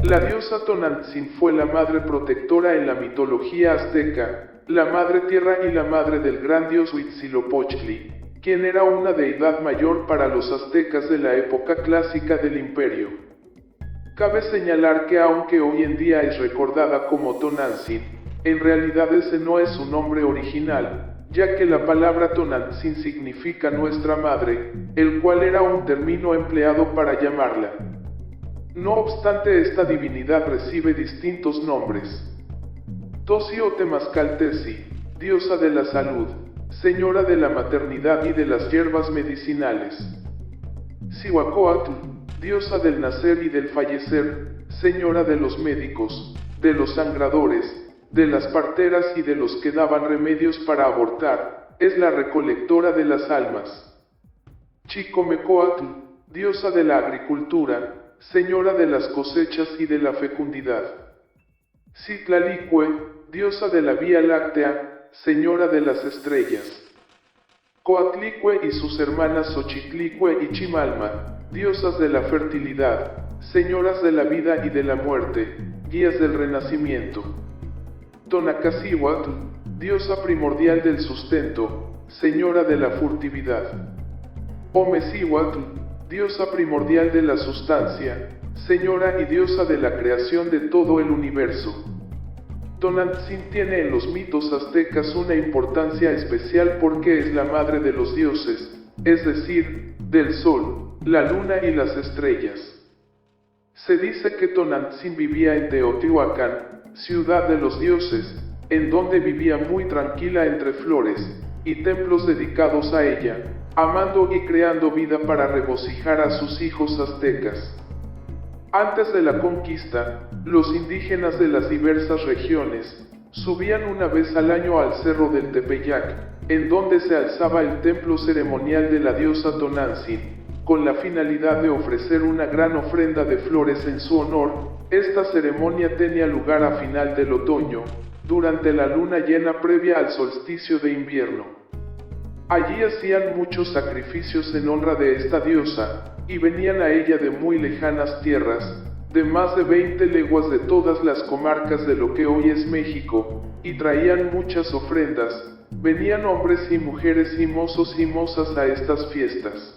La diosa Tonantzin fue la madre protectora en la mitología azteca, la madre tierra y la madre del gran dios Huitzilopochtli, quien era una deidad mayor para los aztecas de la época clásica del imperio. Cabe señalar que aunque hoy en día es recordada como Tonantzin, en realidad ese no es su nombre original, ya que la palabra Tonantzin significa nuestra madre, el cual era un término empleado para llamarla. No obstante, esta divinidad recibe distintos nombres. Tosi o Temazcaltesi, diosa de la salud, señora de la maternidad y de las hierbas medicinales. Cihuacóatl, diosa del nacer y del fallecer, señora de los médicos, de los sangradores, de las parteras y de los que daban remedios para abortar, es la recolectora de las almas. Chicomecoatl, diosa de la agricultura, señora de las cosechas y de la fecundidad. Citlalicue, diosa de la Vía Láctea, señora de las estrellas. Coatlicue y sus hermanas Xochitlicue y Chimalma, diosas de la fertilidad, señoras de la vida y de la muerte, guías del renacimiento. Tonacacihuatl, diosa primordial del sustento, señora de la furtividad. Omecihuatl, diosa primordial de la sustancia, señora y diosa de la creación de todo el universo. Tonantzin tiene en los mitos aztecas una importancia especial porque es la madre de los dioses, es decir, del sol, la luna y las estrellas. Se dice que Tonantzin vivía en Teotihuacán, ciudad de los dioses, en donde vivía muy tranquila entre flores y templos dedicados a ella, amando y creando vida para regocijar a sus hijos aztecas. Antes de la conquista, los indígenas de las diversas regiones subían una vez al año al cerro del Tepeyac, en donde se alzaba el templo ceremonial de la diosa Tonantzin, con la finalidad de ofrecer una gran ofrenda de flores en su honor. Esta ceremonia tenía lugar a final del otoño, durante la luna llena previa al solsticio de invierno. Allí hacían muchos sacrificios en honra de esta diosa, y venían a ella de muy lejanas tierras, de más de 20 leguas de todas las comarcas de lo que hoy es México, y traían muchas ofrendas. Venían hombres y mujeres y mozos y mozas a estas fiestas.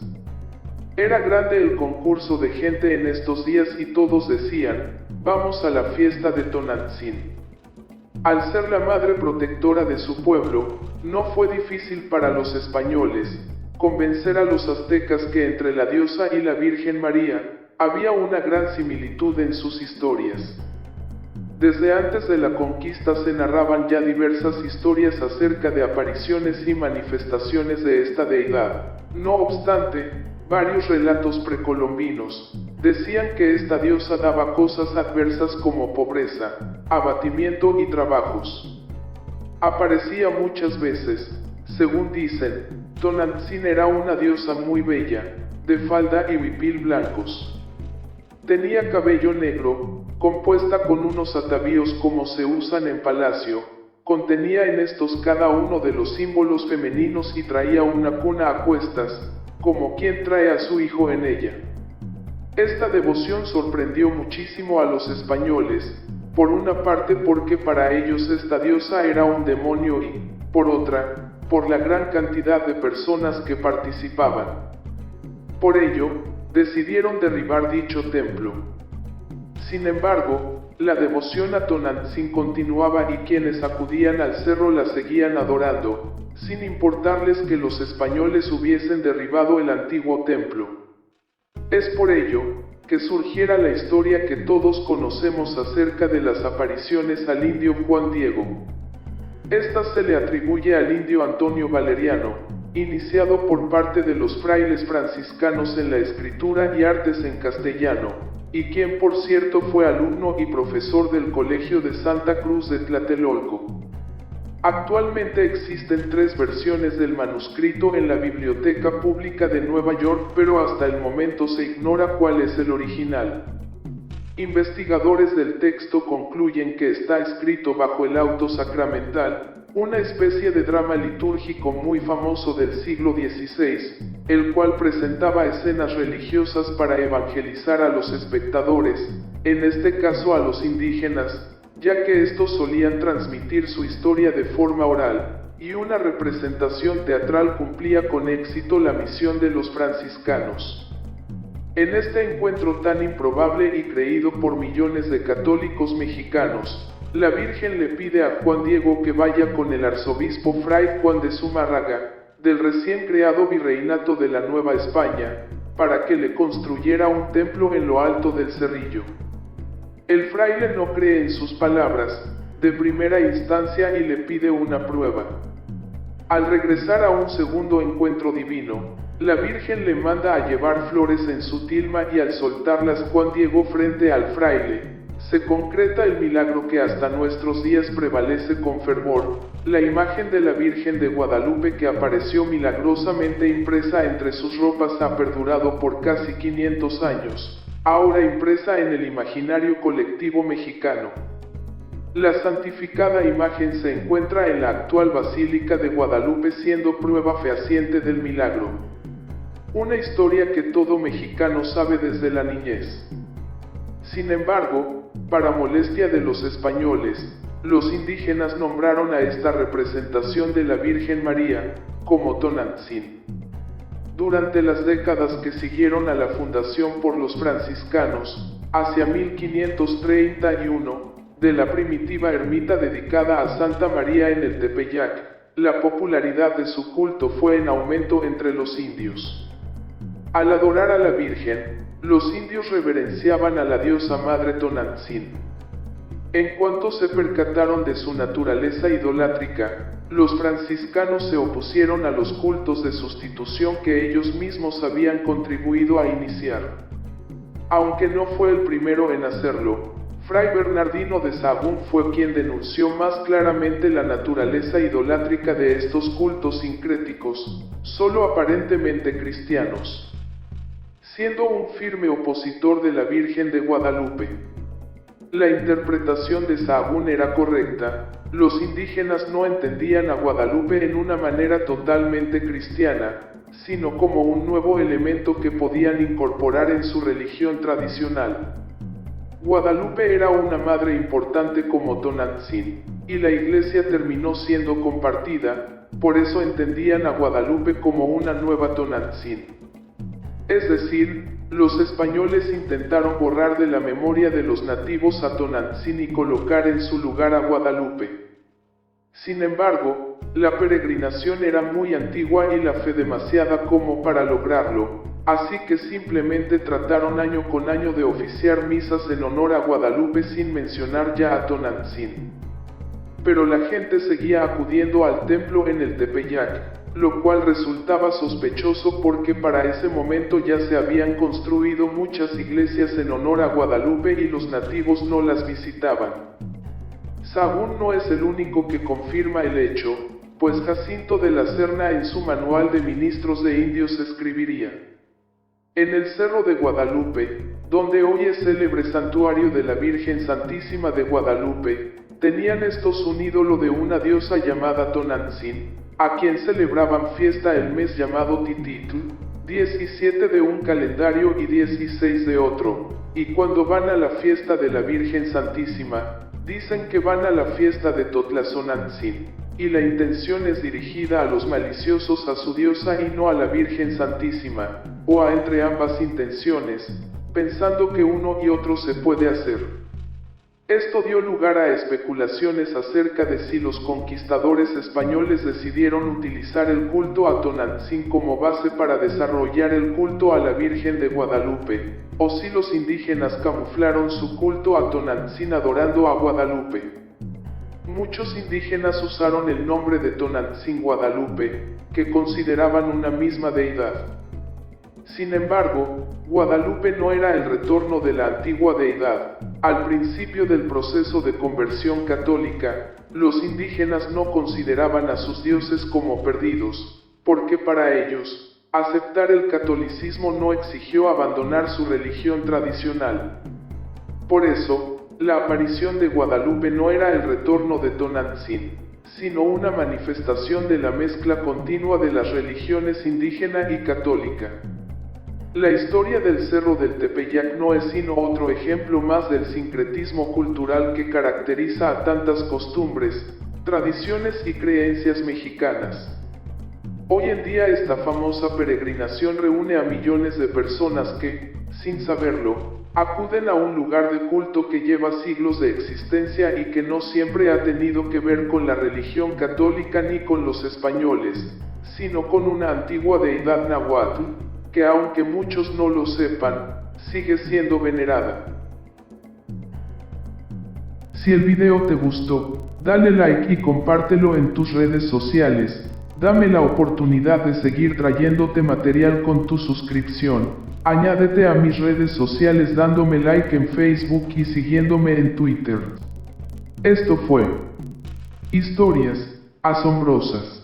Era grande el concurso de gente en estos días y todos decían, vamos a la fiesta de Tonantzin. Al ser la madre protectora de su pueblo, no fue difícil para los españoles convencer a los aztecas que entre la diosa y la Virgen María había una gran similitud en sus historias. Desde antes de la conquista se narraban ya diversas historias acerca de apariciones y manifestaciones de esta deidad. No obstante, varios relatos precolombinos decían que esta diosa daba cosas adversas como pobreza, abatimiento y trabajos. Aparecía muchas veces, según dicen. Tonantzin era una diosa muy bella, de falda y huipil blancos. Tenía cabello negro, compuesta con unos atavíos como se usan en palacio, contenía en estos cada uno de los símbolos femeninos y traía una cuna a cuestas, como quien trae a su hijo en ella. Esta devoción sorprendió muchísimo a los españoles, por una parte porque para ellos esta diosa era un demonio y, por otra, por la gran cantidad de personas que participaban. Por ello, decidieron derribar dicho templo. Sin embargo, la devoción a Tonantzin continuaba y quienes acudían al cerro la seguían adorando, sin importarles que los españoles hubiesen derribado el antiguo templo. Es por ello que surgiera la historia que todos conocemos acerca de las apariciones al indio Juan Diego. Esta se le atribuye al indio Antonio Valeriano, iniciado por parte de los frailes franciscanos en la escritura y artes en castellano, y quien por cierto fue alumno y profesor del Colegio de Santa Cruz de Tlatelolco. Actualmente existen 3 versiones del manuscrito en la Biblioteca Pública de Nueva York, pero hasta el momento se ignora cuál es el original. Investigadores del texto concluyen que está escrito bajo el auto sacramental, una especie de drama litúrgico muy famoso del siglo XVI, el cual presentaba escenas religiosas para evangelizar a los espectadores, en este caso a los indígenas, ya que estos solían transmitir su historia de forma oral, y una representación teatral cumplía con éxito la misión de los franciscanos. En este encuentro tan improbable y creído por millones de católicos mexicanos, la Virgen le pide a Juan Diego que vaya con el arzobispo Fray Juan de Zumárraga, del recién creado virreinato de la Nueva España, para que le construyera un templo en lo alto del Cerrillo. El fraile no cree en sus palabras, de primera instancia, y le pide una prueba. Al regresar a un segundo encuentro divino, la Virgen le manda a llevar flores en su tilma y al soltarlas Juan Diego frente al fraile, se concreta el milagro que hasta nuestros días prevalece con fervor, la imagen de la Virgen de Guadalupe que apareció milagrosamente impresa entre sus ropas ha perdurado por casi 500 años, ahora impresa en el imaginario colectivo mexicano. La santificada imagen se encuentra en la actual Basílica de Guadalupe siendo prueba fehaciente del milagro. Una historia que todo mexicano sabe desde la niñez. Sin embargo, para molestia de los españoles, los indígenas nombraron a esta representación de la Virgen María como Tonantzin. Durante las décadas que siguieron a la fundación por los franciscanos, hacia 1531, de la primitiva ermita dedicada a Santa María en el Tepeyac, la popularidad de su culto fue en aumento entre los indios. Al adorar a la Virgen, los indios reverenciaban a la diosa madre Tonantzin. En cuanto se percataron de su naturaleza idolátrica, los franciscanos se opusieron a los cultos de sustitución que ellos mismos habían contribuido a iniciar. Aunque no fue el primero en hacerlo, Fray Bernardino de Sahagún fue quien denunció más claramente la naturaleza idolátrica de estos cultos sincréticos, solo aparentemente cristianos. Siendo un firme opositor de la Virgen de Guadalupe. La interpretación de Sahagún era correcta, los indígenas no entendían a Guadalupe en una manera totalmente cristiana, sino como un nuevo elemento que podían incorporar en su religión tradicional. Guadalupe era una madre importante como Tonantzin, y la iglesia terminó siendo compartida, por eso entendían a Guadalupe como una nueva Tonantzin. Es decir, los españoles intentaron borrar de la memoria de los nativos a Tonantzin y colocar en su lugar a Guadalupe. Sin embargo, la peregrinación era muy antigua y la fe demasiada como para lograrlo, así que simplemente trataron año con año de oficiar misas en honor a Guadalupe sin mencionar ya a Tonantzin. Pero la gente seguía acudiendo al templo en el Tepeyac, lo cual resultaba sospechoso porque para ese momento ya se habían construido muchas iglesias en honor a Guadalupe y los nativos no las visitaban. Sahagún no es el único que confirma el hecho, pues Jacinto de la Serna en su Manual de Ministros de Indios escribiría: en el Cerro de Guadalupe, donde hoy es célebre santuario de la Virgen Santísima de Guadalupe, tenían estos un ídolo de una diosa llamada Tonantzin, a quien celebraban fiesta el mes llamado Tititl, 17 de un calendario y 16 de otro, y cuando van a la fiesta de la Virgen Santísima, dicen que van a la fiesta de Totlazonantzin, y la intención es dirigida a los maliciosos a su diosa y no a la Virgen Santísima, o a entre ambas intenciones, pensando que uno y otro se puede hacer. Esto dio lugar a especulaciones acerca de si los conquistadores españoles decidieron utilizar el culto a Tonantzin como base para desarrollar el culto a la Virgen de Guadalupe, o si los indígenas camuflaron su culto a Tonantzin adorando a Guadalupe. Muchos indígenas usaron el nombre de Tonantzin Guadalupe, que consideraban una misma deidad. Sin embargo, Guadalupe no era el retorno de la antigua deidad. Al principio del proceso de conversión católica, los indígenas no consideraban a sus dioses como perdidos, porque para ellos, aceptar el catolicismo no exigió abandonar su religión tradicional. Por eso, la aparición de Guadalupe no era el retorno de Tonantzin, sino una manifestación de la mezcla continua de las religiones indígena y católica. La historia del Cerro del Tepeyac no es sino otro ejemplo más del sincretismo cultural que caracteriza a tantas costumbres, tradiciones y creencias mexicanas. Hoy en día esta famosa peregrinación reúne a millones de personas que, sin saberlo, acuden a un lugar de culto que lleva siglos de existencia y que no siempre ha tenido que ver con la religión católica ni con los españoles, sino con una antigua deidad náhuatl, que aunque muchos no lo sepan, sigue siendo venerada. Si el video te gustó, dale like y compártelo en tus redes sociales. Dame la oportunidad de seguir trayéndote material con tu suscripción. Añádete a mis redes sociales dándome like en Facebook y siguiéndome en Twitter. Esto fue Historias Asombrosas.